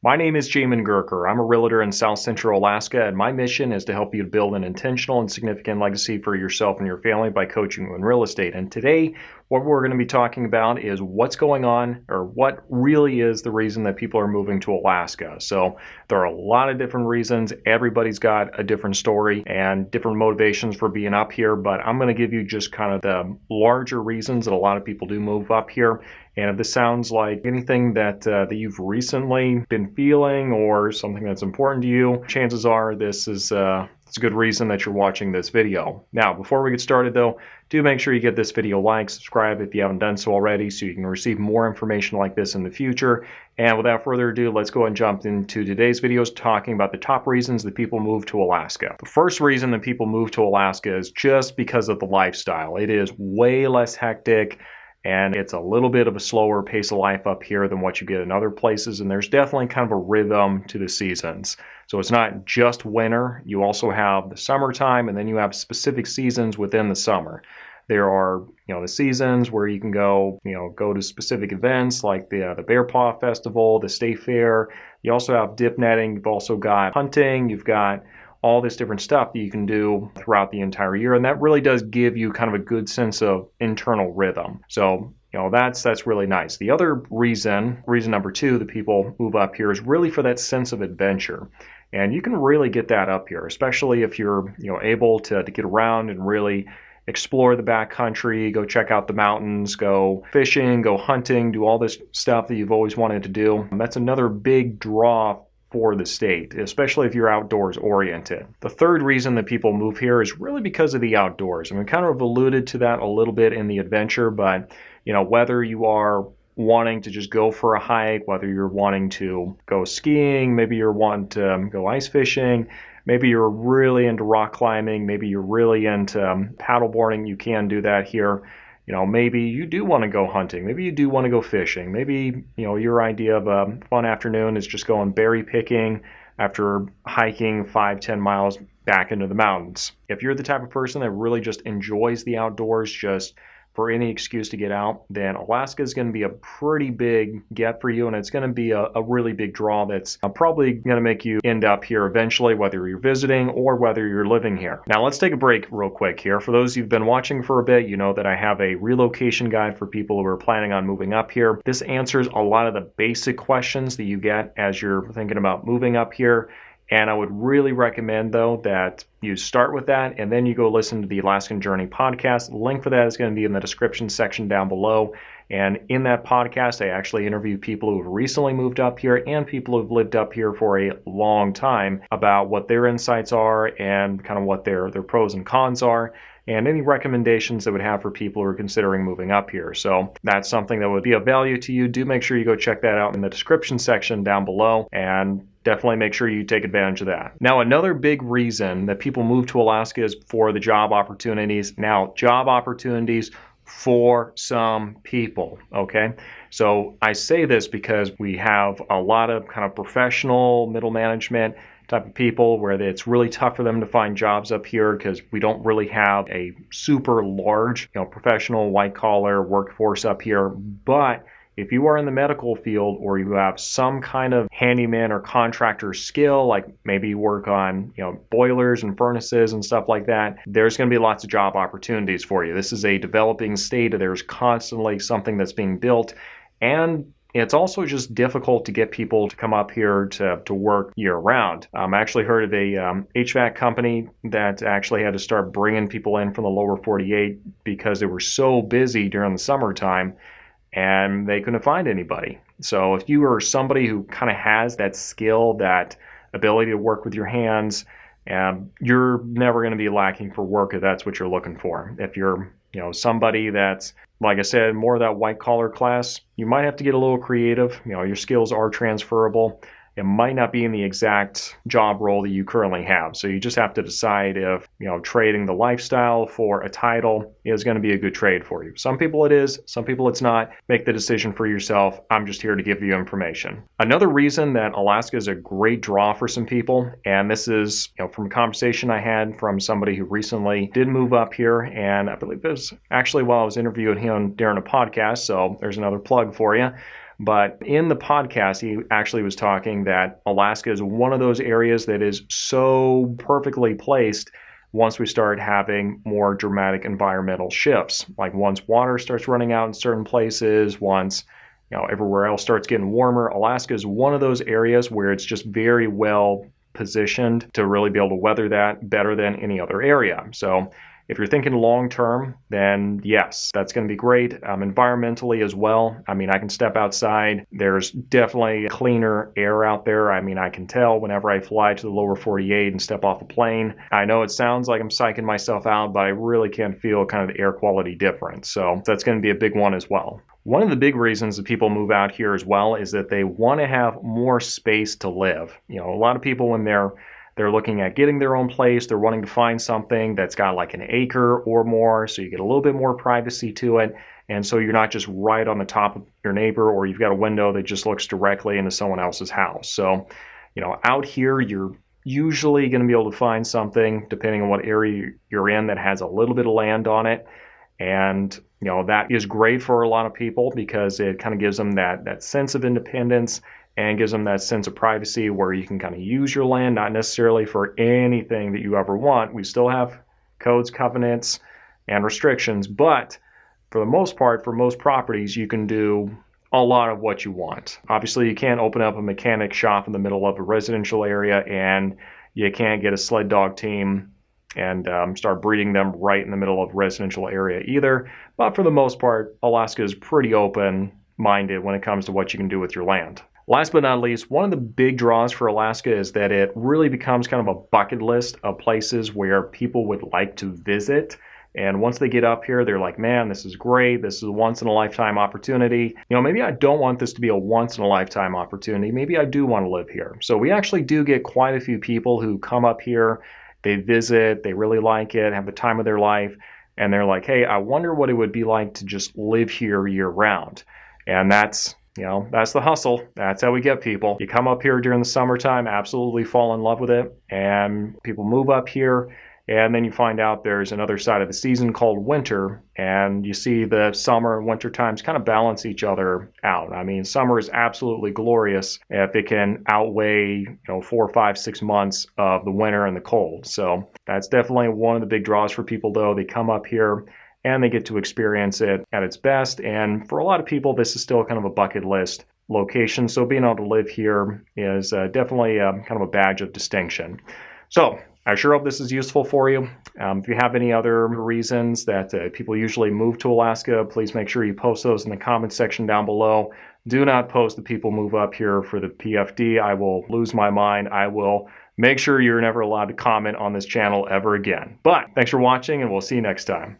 My name is Jamin Goecker. I'm a realtor in South Central Alaska, and my mission is to help you build an intentional and significant legacy for yourself and your family by coaching you in real estate. And today, what we're going to be talking about is what's going on, or what really is the reason that people are moving to Alaska. So there are a lot of different reasons. Everybody's got a different story and different motivations for being up here, but I'm going to give you just kind of the larger reasons that a lot of people do move up here. And if this sounds like anything that you've recently been feeling or something that's important to you, chances are this is it's a good reason that you're watching this video. Now, before we get started though, do make sure you get this video liked, subscribe if you haven't done so already so you can receive more information like this in the future. And without further ado, let's go and jump into today's videos talking about the top reasons that people move to Alaska. The first reason that people move to Alaska is just because of the lifestyle. It is way less hectic, and it's a little bit of a slower pace of life up here than what you get in other places. And there's definitely kind of a rhythm to the seasons. So it's not just winter. You also have the summertime, and then you have specific seasons within the summer. There are, the seasons where you can go to specific events like the Bear Paw Festival, the State Fair. You also have dip netting. You've also got hunting. You've got all this different stuff that you can do throughout the entire year. And that really does give you kind of a good sense of internal rhythm. So, that's really nice. The other reason number two that people move up here is really for that sense of adventure. And you can really get that up here, especially if you're, able to get around and really explore the backcountry, go check out the mountains, go fishing, go hunting, do all this stuff that you've always wanted to do. And that's another big draw for the state, especially if you're outdoors oriented. The third reason that people move here is really because of the outdoors. And we kind of alluded to that a little bit in the adventure, but whether you are wanting to just go for a hike, whether you're wanting to go skiing, maybe you're wanting to go ice fishing, maybe you're really into rock climbing, maybe you're really into paddleboarding, you can do that here. Maybe you do want to go hunting. Maybe you do want to go fishing. Maybe, your idea of a fun afternoon is just going berry picking after hiking 5-10 miles back into the mountains. If you're the type of person that really just enjoys the outdoors, just for any excuse to get out, then Alaska is going to be a pretty big get for you, and it's going to be a really big draw that's probably going to make you end up here eventually, whether you're visiting or whether you're living here. Now, let's take a break real quick here. For those who've been watching for a bit, you know that I have a relocation guide for people who are planning on moving up here. This answers a lot of the basic questions that you get as you're thinking about moving up here. And I would really recommend, though, that you start with that and then you go listen to the Alaskan Journey podcast. The link for that is going to be in the description section down below. And in that podcast, I actually interview people who have recently moved up here and people who've lived up here for a long time about what their insights are and kind of what their pros and cons are, and any recommendations that would have for people who are considering moving up here. So that's something that would be of value to you. Do make sure you go check that out in the description section down below, and definitely make sure you take advantage of that. Now, another big reason that people move to Alaska is for the job opportunities. Now, job opportunities for some people, okay? So I say this because we have a lot of kind of professional middle management type of people where it's really tough for them to find jobs up here because we don't really have a super large, professional white collar workforce up here. But if you are in the medical field or you have some kind of handyman or contractor skill, like maybe you work on, boilers and furnaces and stuff like that, there's going to be lots of job opportunities for you. This is a developing state. There's constantly something that's being built, and it's also just difficult to get people to come up here to work year round. I actually heard of a HVAC company that actually had to start bringing people in from the lower 48 because they were so busy during the summertime and they couldn't find anybody. So if you are somebody who kind of has that skill, that ability to work with your hands, you're never going to be lacking for work if that's what you're looking for. If you're somebody that's, like I said, more of that white collar class, you might have to get a little creative. Your skills are transferable. It might not be in the exact job role that you currently have. So you just have to decide if, trading the lifestyle for a title is going to be a good trade for you. Some people it is, some people it's not. Make the decision for yourself. I'm just here to give you information. Another reason that Alaska is a great draw for some people, and this is, from a conversation I had from somebody who recently did move up here, and I believe it was actually while I was interviewing him during a podcast, so there's another plug for you. But in the podcast, he actually was talking that Alaska is one of those areas that is so perfectly placed once we start having more dramatic environmental shifts. Like once water starts running out in certain places, once everywhere else starts getting warmer, Alaska is one of those areas where it's just very well positioned to really be able to weather that better than any other area. So if you're thinking long term, then yes, that's going to be great. Environmentally as well. I mean, I can step outside. There's definitely cleaner air out there. I mean, I can tell whenever I fly to the lower 48 and step off the plane. I know it sounds like I'm psyching myself out, but I really can feel kind of the air quality difference. So that's going to be a big one as well. One of the big reasons that people move out here as well is that they want to have more space to live. A lot of people when they're looking at getting their own place. They're wanting to find something that's got like an acre or more, so you get a little bit more privacy to it. And so you're not just right on the top of your neighbor, or you've got a window that just looks directly into someone else's house. So, out here, you're usually going to be able to find something, depending on what area you're in, that has a little bit of land on it. And, that is great for a lot of people because it kind of gives them that sense of independence and gives them that sense of privacy where you can kind of use your land, not necessarily for anything that you ever want. We still have codes, covenants, and restrictions, but for the most part, for most properties, you can do a lot of what you want. Obviously, you can't open up a mechanic shop in the middle of a residential area, and you can't get a sled dog team and start breeding them right in the middle of a residential area either. But for the most part, Alaska is pretty open-minded when it comes to what you can do with your land. Last but not least, one of the big draws for Alaska is that it really becomes kind of a bucket list of places where people would like to visit. And once they get up here, they're like, man, this is great. This is a once-in-a-lifetime opportunity. Maybe I don't want this to be a once-in-a-lifetime opportunity. Maybe I do want to live here. So we actually do get quite a few people who come up here. They visit, they really like it, have the time of their life, and they're like, hey, I wonder what it would be like to just live here year-round. And that's the hustle. That's how we get people. You come up here during the summertime, absolutely fall in love with it, and people move up here, and then you find out there's another side of the season called winter, and you see the summer and winter times kind of balance each other out. I mean, summer is absolutely glorious if it can outweigh 4, 5, 6 months of the winter and the cold. So that's definitely one of the big draws for people, though. They come up here and they get to experience it at its best. And for a lot of people, this is still kind of a bucket list location. So being able to live here is definitely kind of a badge of distinction. So I sure hope this is useful for you. If you have any other reasons that people usually move to Alaska, please make sure you post those in the comment section down below. Do not post that people move up here for the PFD. I will lose my mind. I will make sure you're never allowed to comment on this channel ever again. But thanks for watching, and we'll see you next time.